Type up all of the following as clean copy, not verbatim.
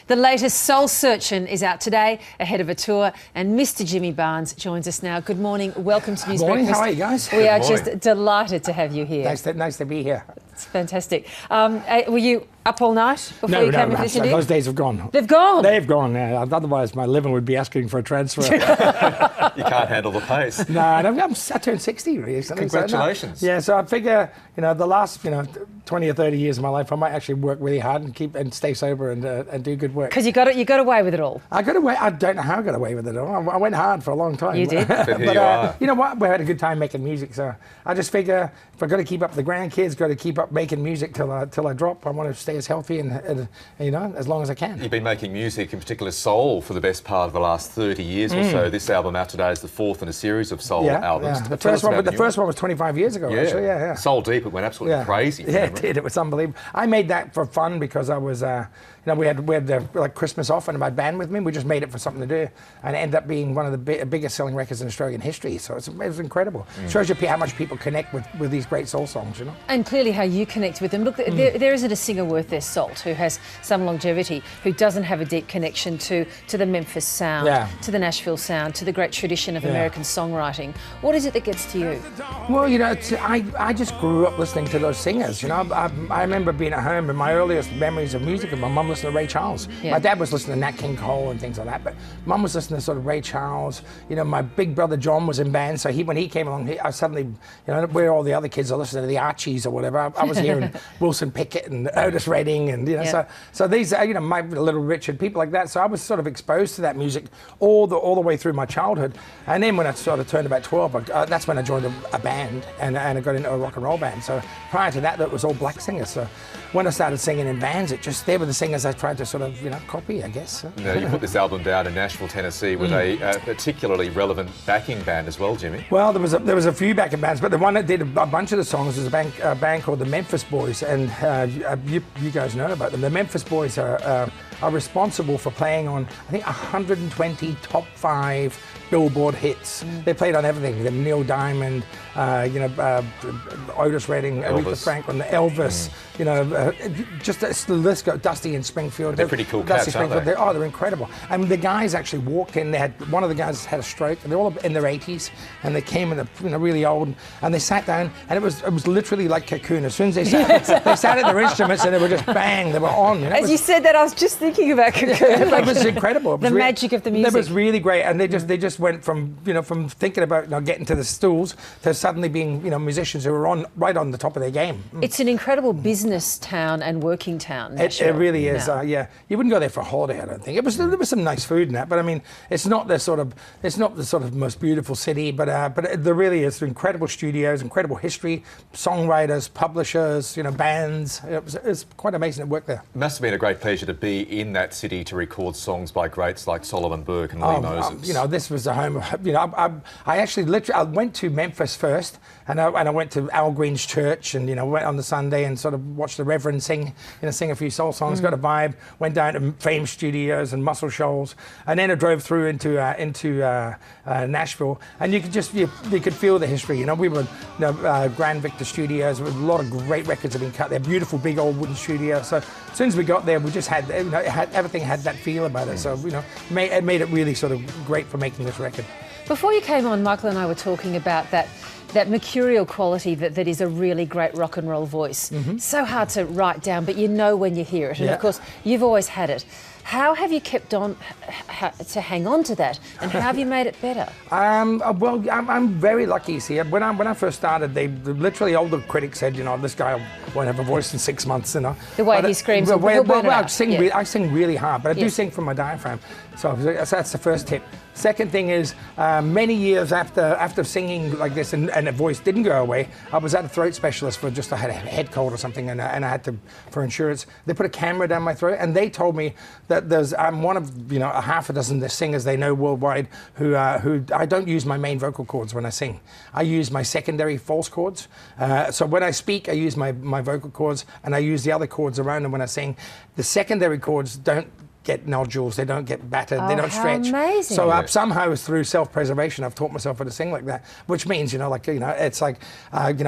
The latest Soul Searchin' is out today ahead of a tour, and Mr. Jimmy Barnes joins us now. Good morning. Welcome to News Morning. Breakfast. How are you guys? We are just delighted to have you here. Nice to be here. It's fantastic. Were you up all night before you came into this interview? Those days have gone. They've gone? They've gone, yeah. Otherwise, my living would be asking for a transfer. You can't handle the pace. No, I turned 60 recently. Congratulations. So, no. Yeah, so I figure, the last, 20 or 30 years of my life, I might actually work really hard and stay sober and do good work. Because you got away with it all. I got away. I don't know how I got away with it all. I went hard for a long time. You did. But you know what? We had a good time making music, so I just figure if I've got to keep up the grandkids, got to keep up making music till I drop. I want to stay as healthy and as long as I can. You've been making music, in particular soul, for the best part of the last 30 years or so. This album out today is the fourth in a series of soul albums. Yeah. The first one was 25 years ago. Actually. Yeah. Soul Deep, it went absolutely crazy. Yeah, it did. It was unbelievable. I made that for fun because I was, we had like Christmas off and my band with me. We just made it for something to do, and it ended up being one of the biggest selling records in Australian history. So it was incredible. Shows you how much people connect with these great soul songs, And clearly how you connect with them. Look, there isn't a singer worth their salt who has some longevity who doesn't have a deep connection to the Memphis sound, to the Nashville sound, to the great tradition of American songwriting. What is it that gets to you? Well, I just grew up listening to those singers. I remember being at home, and my earliest memories of music of my mum listening to Ray Charles. Yeah. My dad was listening to Nat King Cole and things like that, but mum was listening to sort of Ray Charles. My big brother John was in band, so when he came along, I suddenly, where all the other kids are listening to the Archies or whatever, I was hearing Wilson Pickett and Otis Redding, and so these, my Little Richard, people like that. So I was sort of exposed to that music all the way through my childhood, and then when I sort of turned about 12, that's when I joined a band and I got into a rock and roll band. So prior to that, was all black singers. So when I started singing in bands, they were the singers I tried to sort of copy, I guess. Now, you put this album down in Nashville, Tennessee, with a particularly relevant backing band as well, Jimmy. Well, there was a few backing bands, but the one that did a bunch of the songs was a band called the Memphis Boys, and you guys know about them. The Memphis Boys are responsible for playing on, I think, 120 top 5 Billboard hits. They played on everything. The Neil Diamond, Otis Redding, Aretha Franklin, Elvis. Just the list goes. Dusty in Springfield. They're pretty cool cats, aren't they? They're incredible. And the guys actually walked in. One of the guys had a stroke, and they're all in their 80s, and they came in really old, and they sat down, and it was literally like Cocoon. As soon as they sat, they sat at their instruments, and they were just bang. They were on. As you said that, I was just thinking about Cocoon. It was incredible. It was the magic of the music. It was really great, and they just went from thinking about getting to the stools to suddenly being musicians who were right on the top of their game. It's an incredible business town and working town. It really is. You wouldn't go there for a holiday, I don't think. There was some nice food in that, but I mean, it's not the sort of most beautiful city, but there really is incredible studios, incredible history, songwriters, publishers, bands. It's quite amazing to work there. It must have been a great pleasure to be in that city to record songs by greats like Solomon Burke and Lee Moses. This was the home of, I went to Memphis first, and I went to Al Green's church, and went on the Sunday and sort of watched the Reverend sing a few soul songs, got a vibe, went down to Fame Studios and Muscle Shoals, and then I drove through into Nashville, and you could feel the history. We were Grand Victor Studios, with a lot of great records have been cut there, beautiful big old wooden studios. So as soon as we got there, we just had everything had that feel about it. So it made it really sort of great for making this record. Before you came on, Michael and I were talking about that mercurial quality that is a really great rock and roll voice. So hard to write down, but when you hear it. And of course, you've always had it. How have you kept on to hang on to that, and how have you made it better? I'm very lucky. See, when I first started, all the critics said, this guy won't have a voice in 6 months. The way he screams. I sing really hard, but I do sing from my diaphragm. So that's the first tip. Second thing is, many years after singing like this and the voice didn't go away, I was at a throat specialist I had a head cold or something, and I had to, for insurance, they put a camera down my throat, and they told me that I'm one of a half a dozen singers they know worldwide who I don't use my main vocal cords when I sing. I use my secondary false cords. So when I speak, I use my vocal cords, and I use the other cords around them when I sing. The secondary cords don't get nodules, they don't get battered, they don't stretch. Amazing. So somehow through self-preservation, I've taught myself how to sing like that, which means, it's like, I've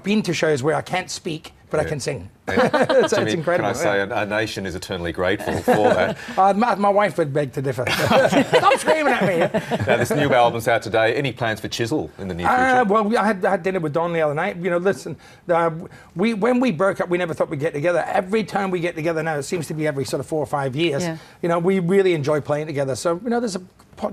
been to shows where I can't speak, but I can sing. It's Jimmy, incredible. can I say a nation is eternally grateful for that. My wife would beg to differ. Stop screaming at me. Now, this new album's out today. Any plans for Chisel in the near future? Well, I had dinner with Don the other night. You know, listen, when we broke up, we never thought we'd get together. Every time we get together now, it seems to be every sort of 4 or 5 years. Yeah. You know, we really enjoy playing together. So, you know, there's a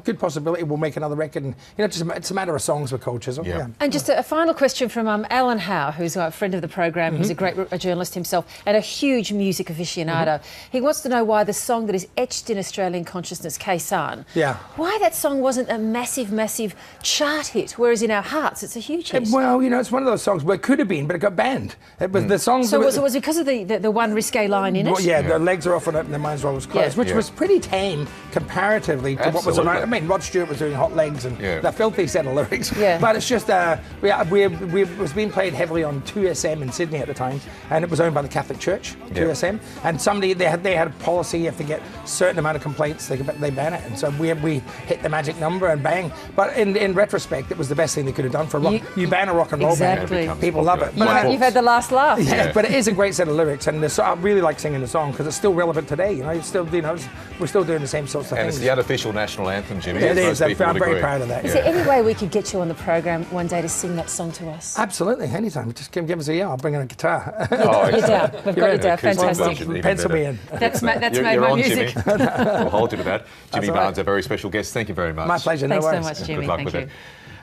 good possibility we'll make another record. And, you know, it's a matter of songs with Cold Chisel. Yeah. And just a final question from Alan Howe, who's a friend of the program, who's a great journalist himself and a huge music aficionado. He wants to know why the song that is etched in Australian consciousness, Khe Sanh, why that song wasn't a massive, massive chart hit, whereas in our hearts it's a huge hit. Well, you know, it's one of those songs where it could have been, but it got banned. It was the song. So was it because of the one risque line in it? Well, yeah, the legs are off and open, the mind's always closed, which was pretty tame comparatively to what was on. I mean, Rod Stewart was doing Hot Legs and that filthy set of lyrics. Yeah. But it's just it was being played heavily on 2SM in Sydney at the time, and it was owned by the Catholic Church, 2SM. And somebody they had a policy: you have to get a certain amount of complaints, they ban it. And so we hit the magic number and bang. But in retrospect, it was the best thing they could have done for a rock. You ban a rock and roll band, people love it. But you've had the last laugh. Yeah, but it is a great set of lyrics, and I really like singing the song because it's still relevant today. You know, we're still doing the same sorts of things. And it's the unofficial national anthem, Jimmy. Yeah, it is. I'm very proud of that. Is there any way we could get you on the program one day to sing that song to us? Absolutely, anytime. Just give us a yell. I'll bring in a guitar. You're down. We've got you down. Fantastic. Pencil me in. That's made my music. We'll hold you to that. Jimmy Barnes, a very special guest. Thank you very much. My pleasure. Thanks no so worries. much, Jimmy. Good luck Thank with you. it.